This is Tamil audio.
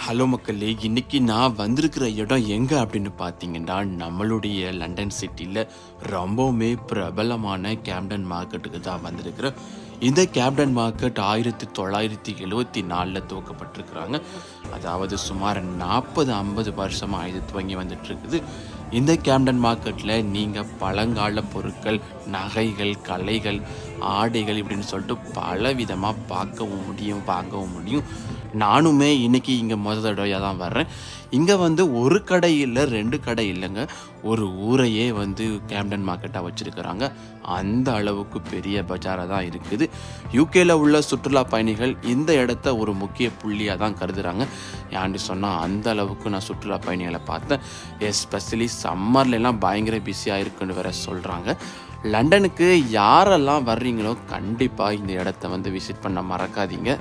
ஹலோ மக்களே! இன்னைக்கு நான் வந்திருக்கிற இடம் எங்கே அப்படின்னு பார்த்தீங்கன்னா, நம்மளுடைய லண்டன் சிட்டியில் ரொம்பவுமே பிரபலமான கேம்டன் மார்க்கெட்டுக்கு தான் வந்திருக்கிறேன். இந்த கேம்டன் மார்க்கெட் 1974 துவக்கப்பட்டிருக்கிறாங்க. அதாவது சுமார் 40-50 வருஷமாக இது துவங்கி வந்துட்டுருக்குது. இந்த கேம்டன் மார்க்கெட்டில் நீங்கள் பழங்கால பொருட்கள், நகைகள், கலைகள், ஆடைகள் இப்படின்னு சொல்லிட்டு பலவிதமாக பார்க்கவும் முடியும், வாங்கவும் முடியும். நானுமே இன்றைக்கி இங்கே முதல் தடவையாக தான் வர்றேன். இங்கே ஒரு கடை இல்லை, 2 கடை இல்லைங்க. ஒரு ஊரையே கேம்டன் மார்க்கெட்டாக வச்சுருக்கிறாங்க. அந்த அளவுக்கு பெரிய பஜாராக தான் இருக்குது. யூகேயில் உள்ள சுற்றுலா பயணிகள் இந்த இடத்த ஒரு முக்கிய புள்ளியாக தான் கருதுகிறாங்க. ஏன்னு சொன்னால் அந்த அளவுக்கு நான் சுற்றுலா பயணிகளை பார்த்தேன். எஸ்பெஷலி சம்மர்லாம் பயங்கர பிஸியாக இருக்குன்னு வேற சொல்கிறாங்க. லண்டனுக்கு யாரெல்லாம் வர்றீங்களோ கண்டிப்பாக இந்த இடத்த விசிட் பண்ண மறக்காதீங்க.